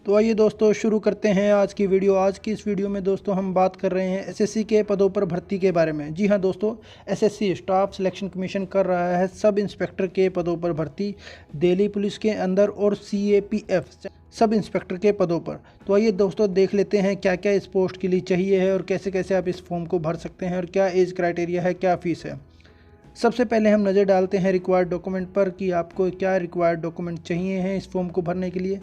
तो आइए दोस्तों शुरू करते हैं आज की वीडियो। आज की इस वीडियो में दोस्तों हम बात कर रहे हैं एसएससी के पदों पर भर्ती के बारे में। जी हाँ दोस्तों, एसएससी स्टाफ सिलेक्शन कमीशन कर रहा है सब इंस्पेक्टर के पदों पर भर्ती, दिल्ली पुलिस के अंदर और सीएपीएफ सब इंस्पेक्टर के पदों पर। तो आइए दोस्तों देख लेते हैं क्या क्या इस पोस्ट के लिए चाहिए है और कैसे कैसे आप इस फॉर्म को भर सकते हैं और क्या एज क्राइटेरिया है, क्या फ़ीस है। सबसे पहले हम नज़र डालते हैं रिक्वायर्ड डॉक्यूमेंट पर कि आपको क्या रिक्वायर्ड डॉक्यूमेंट चाहिए हैं इस फॉर्म को भरने के लिए।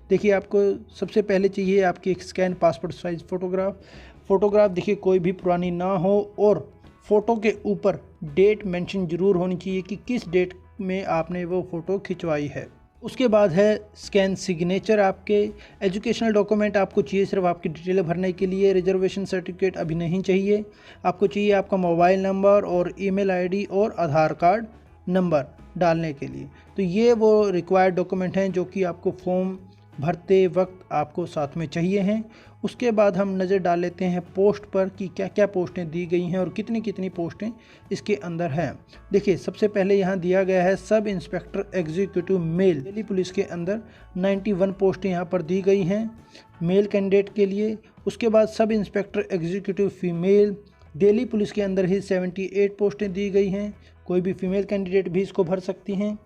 देखिए, आपको सबसे पहले चाहिए आपकी एक स्कैन पासपोर्ट साइज़ फ़ोटोग्राफ देखिए कोई भी पुरानी ना हो और फ़ोटो के ऊपर डेट मेंशन ज़रूर होनी चाहिए कि किस डेट में आपने वो फ़ोटो खिंचवाई है। उसके बाद है स्कैन सिग्नेचर। आपके एजुकेशनल डॉक्यूमेंट आपको चाहिए सिर्फ आपकी डिटेल भरने के लिए, रिजर्वेशन सर्टिफिकेट अभी नहीं चाहिए। आपको चाहिए आपका मोबाइल नंबर और ईमेल आईडी और आधार कार्ड नंबर डालने के लिए। तो ये वो रिक्वायर्ड डॉक्यूमेंट हैं जो कि आपको फॉर्म भरते वक्त आपको साथ में चाहिए हैं। उसके बाद हम नज़र डाल लेते हैं पोस्ट पर कि क्या क्या पोस्टें दी गई हैं और कितनी कितनी पोस्टें इसके अंदर हैं। देखिए, सबसे पहले यहाँ दिया गया है sub inspector executive mail, Delhi police के अंदर 91 पोस्टें यहाँ पर दी गई हैं मेल कैंडिडेट के लिए। उसके बाद sub inspector executive female, Delhi police के अंदर ही 78 पोस्टें दी गई हैं। कोई भी फीमेल कैंडिडेट भी इसको भर सकती हैं।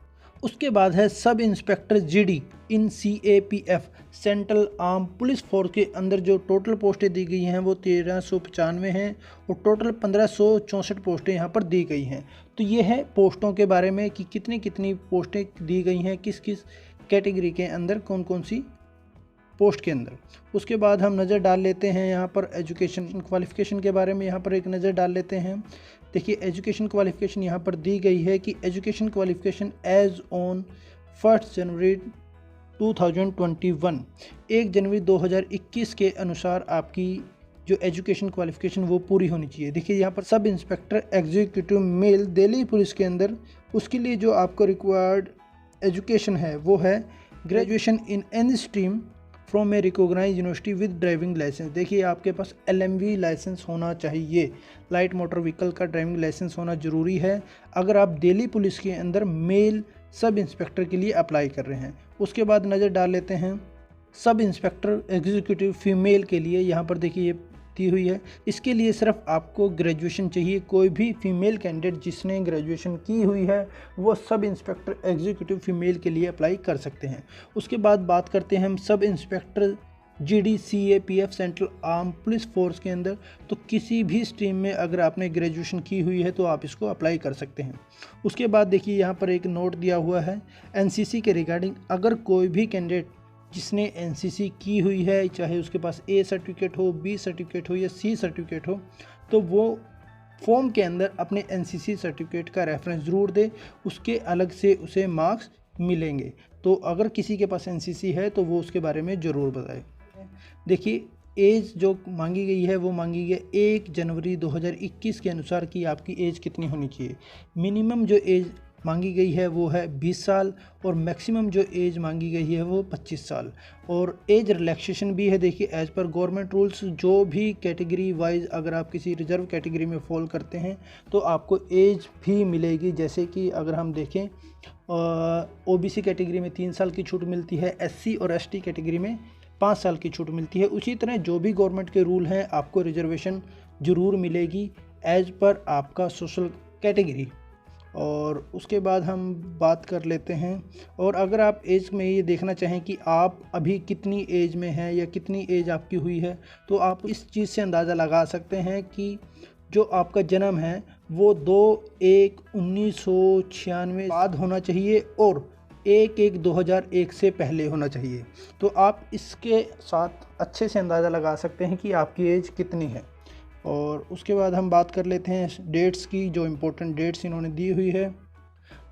उसके बाद है सब इंस्पेक्टर जीडी इन CAPF central arm police force के अंदर जो टोटल पोस्टें दी गई हैं वो 1395 हैं और टोटल 1564 पोस्टें यहाँ पर दी गई हैं। तो ये है पोस्टों के बारे में कि कितनी कितनी पोस्टें दी गई हैं, किस किस कैटेगरी के अंदर कौन कौन सी पोस्ट के अंदर। उसके बाद हम नज़र डाल लेते हैं यहाँ पर एजुकेशन क्वालिफ़िकेशन के बारे में। यहाँ पर एक नज़र डाल लेते हैं। देखिए, एजुकेशन क्वालिफ़िकेशन यहाँ पर दी गई है कि एजुकेशन क्वालिफ़िकेशन एज ऑन 1 जनवरी 2021, 1 जनवरी 2021 के अनुसार आपकी जो एजुकेशन क्वालिफ़िकेशन वो पूरी होनी चाहिए। देखिए, यहाँ पर sub inspector executive mail Delhi police के अंदर उसके लिए जो आपको रिक्वायर्ड एजुकेशन है वो है graduation in any stream from a recognize university with driving license. देखिए, आपके पास LMV लाइसेंस होना चाहिए, लाइट मोटर व्हीकल का ड्राइविंग लाइसेंस होना ज़रूरी है अगर आप दिल्ली पुलिस के अंदर मेल सब इंस्पेक्टर के लिए अप्लाई कर रहे हैं। उसके बाद नज़र डाल लेते हैं सब इंस्पेक्टर एग्जीक्यूटिव फीमेल के लिए। यहाँ पर देखिए ये दी हुई है, इसके लिए सिर्फ आपको ग्रेजुएशन चाहिए। कोई भी फीमेल कैंडिडेट जिसने ग्रेजुएशन की हुई है वो सब इंस्पेक्टर एग्जीक्यूटिव फीमेल के लिए अप्लाई कर सकते हैं। उसके बाद बात करते हैं हम sub inspector GD CAPF central arm police force के अंदर। तो किसी भी स्ट्रीम में अगर आपने ग्रेजुएशन की हुई है तो आप इसको अप्लाई कर सकते हैं। उसके बाद देखिए यहाँ पर एक नोट दिया हुआ है NCC के रिगार्डिंग। अगर कोई भी कैंडिडेट जिसने NCC की हुई है, चाहे उसके पास A सर्टिफिकेट हो, B सर्टिफिकेट हो या C सर्टिफिकेट हो, तो वो फॉर्म के अंदर अपने NCC सर्टिफिकेट का रेफरेंस ज़रूर दे, उसके अलग से उसे मार्क्स मिलेंगे। तो अगर किसी के पास NCC है तो वो उसके बारे में ज़रूर बताए। देखिए, एज जो मांगी गई है वो मांगी गई 1 जनवरी 2021 के अनुसार कि आपकी एज कितनी होनी चाहिए। मिनिमम जो एज मांगी गई है वो है 20 साल और मैक्सिमम जो एज मांगी गई है वो 25 साल। और एज रिलैक्सेशन भी है। देखिए, एज़ पर गवर्नमेंट रूल्स जो भी कैटेगरी वाइज अगर आप किसी रिजर्व कैटेगरी में फॉल करते हैं तो आपको एज भी मिलेगी। जैसे कि अगर हम देखें OBC कैटेगरी में 3 साल की छूट मिलती है, SC और ST कैटेगरी में 5 साल की छूट मिलती है। उसी तरह जो भी गवर्नमेंट के रूल हैं आपको रिजर्वेशन ज़रूर मिलेगी एज पर आपका सोशल कैटेगरी। और उसके बाद हम बात कर लेते हैं। और अगर आप एज में ये देखना चाहें कि आप अभी कितनी एज में हैं या कितनी एज आपकी हुई है तो आप इस चीज़ से अंदाज़ा लगा सकते हैं कि जो आपका जन्म है वो 2/1/1996 बाद होना चाहिए और 1/1/2001 से पहले होना चाहिए। तो आप इसके साथ अच्छे से अंदाज़ा लगा सकते हैं कि आपकी एज कितनी है। और उसके बाद हम बात कर लेते हैं डेट्स की, जो इम्पोर्टेंट डेट्स इन्होंने दी हुई है।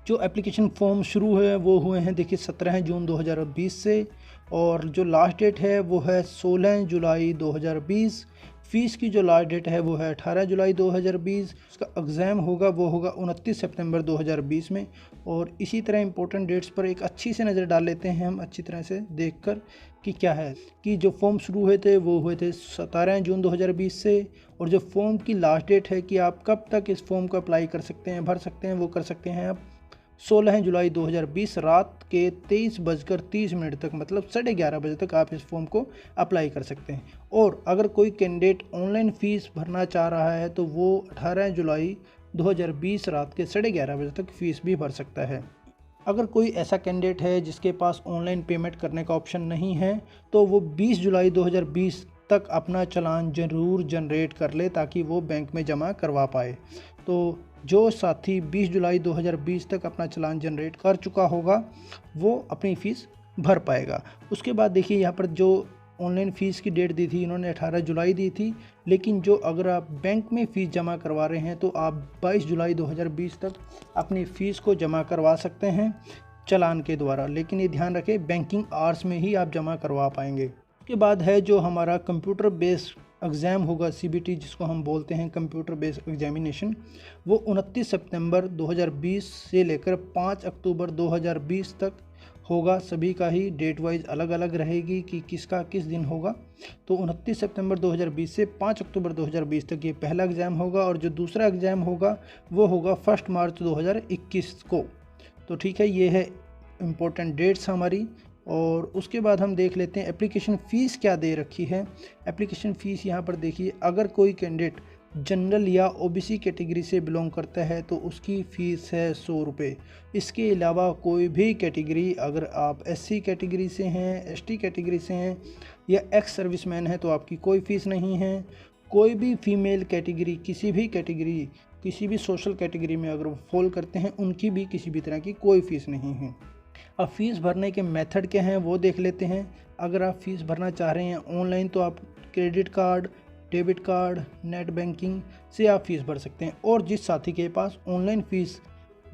जो एप्लीकेशन फॉर्म शुरू है वो हुए हैं देखिए 17 जून 2020 से और जो लास्ट डेट है वो है 16 जुलाई 2020। फ़ीस की जो लास्ट डेट है वो है 18 जुलाई 2020। उसका एग्ज़ाम होगा वो होगा 29 सितंबर 2020 में। और इसी तरह इंपॉर्टेंट डेट्स पर एक अच्छी से नज़र डाल लेते हैं हम अच्छी तरह से देखकर कि क्या है कि जो फॉर्म शुरू हुए थे वो हुए थे 17 जून 2020 से। और जो फॉर्म की लास्ट डेट है कि आप कब तक इस फॉर्म को अप्लाई कर सकते हैं, भर सकते हैं, वो कर सकते हैं आप 16 जुलाई 2020 रात के 23:30 तक, मतलब 11:30 बजे तक आप इस फॉर्म को अप्लाई कर सकते हैं। और अगर कोई कैंडिडेट ऑनलाइन फ़ीस भरना चाह रहा है तो वो 18 जुलाई 2020 रात के 11:30 बजे तक फ़ीस भी भर सकता है। अगर कोई ऐसा कैंडिडेट है जिसके पास ऑनलाइन पेमेंट करने का ऑप्शन नहीं है तो वो 20 जुलाई 2020 तक अपना चालान ज़रूर जनरेट कर ले ताकि वो बैंक में जमा करवा पाए। तो जो साथी 20 जुलाई 2020 तक अपना चालान जनरेट कर चुका होगा वो अपनी फ़ीस भर पाएगा। उसके बाद देखिए यहाँ पर जो ऑनलाइन फ़ीस की डेट दी थी इन्होंने 18 जुलाई दी थी, लेकिन जो अगर आप बैंक में फ़ीस जमा करवा रहे हैं तो आप 22 जुलाई 2020 तक अपनी फ़ीस को जमा करवा सकते हैं चालान के द्वारा, लेकिन ये ध्यान रखें बैंकिंग आवर्स में ही आप जमा करवा पाएंगे। उसके बाद है जो हमारा कंप्यूटर बेस्ड एग्ज़ाम होगा, CBT जिसको हम बोलते हैं कंप्यूटर बेस्ड एग्जामिनेशन, वो 29 सितंबर 2020 से लेकर 5 अक्टूबर 2020 तक होगा। सभी का ही डेट वाइज अलग अलग रहेगी कि किसका किस दिन होगा। तो 29 सितंबर 2020 से 5 अक्टूबर 2020 तक ये पहला एग्ज़ाम होगा और जो दूसरा एग्ज़ाम होगा वो होगा 1 मार्च 2021 को। तो ठीक है, ये है इम्पोर्टेंट डेट्स हमारी। और उसके बाद हम देख लेते हैं एप्लीकेशन फ़ीस क्या दे रखी है। एप्लीकेशन फ़ीस यहाँ पर देखिए, अगर कोई कैंडिडेट जनरल या OBC कैटेगरी से बिलोंग करता है तो उसकी फ़ीस है 100 रुपये। इसके अलावा कोई भी कैटेगरी, अगर आप SC कैटेगरी से हैं, ST कैटेगरी से हैं या एक्स सर्विसमैन हैं तो आपकी कोई फ़ीस नहीं है। कोई भी फीमेल कैटेगरी, किसी भी कैटेगरी, किसी भी सोशल कैटेगरी में अगर वो फॉल करते हैं उनकी भी किसी भी तरह की कोई फ़ीस नहीं है। अब फ़ीस भरने के मेथड क्या हैं वो देख लेते हैं। अगर आप फ़ीस भरना चाह रहे हैं ऑनलाइन तो आप credit card, debit card, net banking से आप फ़ीस भर सकते हैं। और जिस साथी के पास ऑनलाइन फ़ीस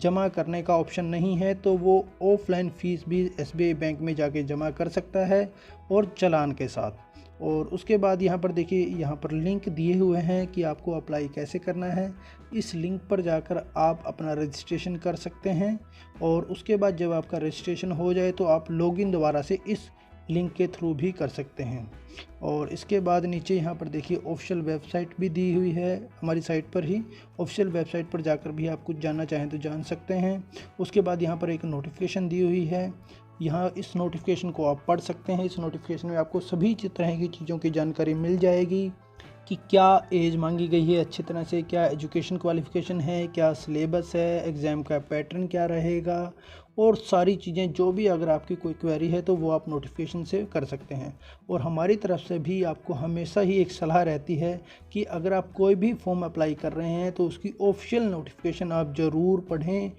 जमा करने का ऑप्शन नहीं है तो वो ऑफलाइन फ़ीस भी SBI बैंक में जाके जमा कर सकता है और चालान के साथ। और उसके बाद यहाँ पर देखिए, यहाँ पर लिंक दिए हुए हैं कि आपको अप्लाई कैसे करना है। इस लिंक पर जाकर आप अपना रजिस्ट्रेशन कर सकते हैं और उसके बाद जब आपका रजिस्ट्रेशन हो जाए तो आप लॉगिन दोबारा से इस लिंक के थ्रू भी कर सकते हैं। और इसके बाद नीचे यहाँ पर देखिए ऑफिशियल वेबसाइट भी दी हुई है हमारी साइट पर ही। ऑफिशियल वेबसाइट पर जाकर भी आप कुछ जानना चाहें तो जान सकते हैं। उसके बाद यहाँ पर एक नोटिफिकेशन दी हुई है, यहाँ इस नोटिफिकेशन को आप पढ़ सकते हैं। इस नोटिफिकेशन में आपको सभी तरह की चीज़ों की जानकारी मिल जाएगी कि क्या एज मांगी गई है अच्छी तरह से, क्या एजुकेशन क्वालिफ़िकेशन है, क्या सिलेबस है, एग्ज़ाम का पैटर्न क्या रहेगा और सारी चीज़ें जो भी अगर आपकी कोई क्वेरी है तो वो आप नोटिफिकेशन से कर सकते हैं। और हमारी तरफ से भी आपको हमेशा ही एक सलाह रहती है कि अगर आप कोई भी फॉर्म अप्लाई कर रहे हैं तो उसकी ऑफिशियल नोटिफिकेशन आप ज़रूर पढ़ें।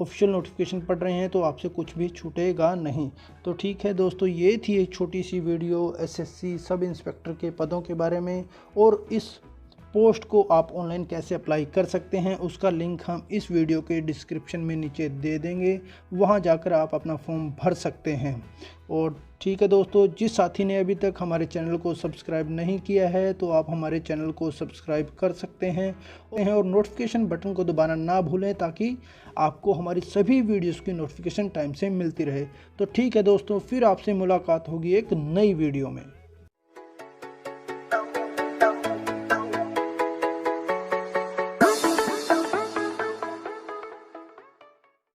ऑफिशियल नोटिफिकेशन पढ़ रहे हैं तो आपसे कुछ भी छूटेगा नहीं। तो ठीक है दोस्तों, ये थी एक छोटी सी वीडियो SSC सब इंस्पेक्टर के पदों के बारे में। और इस पोस्ट को आप ऑनलाइन कैसे अप्लाई कर सकते हैं उसका लिंक हम इस वीडियो के डिस्क्रिप्शन में नीचे दे देंगे, वहां जाकर आप अपना फॉर्म भर सकते हैं। और ठीक है दोस्तों, जिस साथी ने अभी तक हमारे चैनल को सब्सक्राइब नहीं किया है तो आप हमारे चैनल को सब्सक्राइब कर सकते हैं और नोटिफिकेशन बटन को दबाना ना भूलें ताकि आपको हमारी सभी वीडियोस की नोटिफिकेशन टाइम से मिलती रहे। तो ठीक है दोस्तों, फिर आपसे मुलाकात होगी एक नई वीडियो में।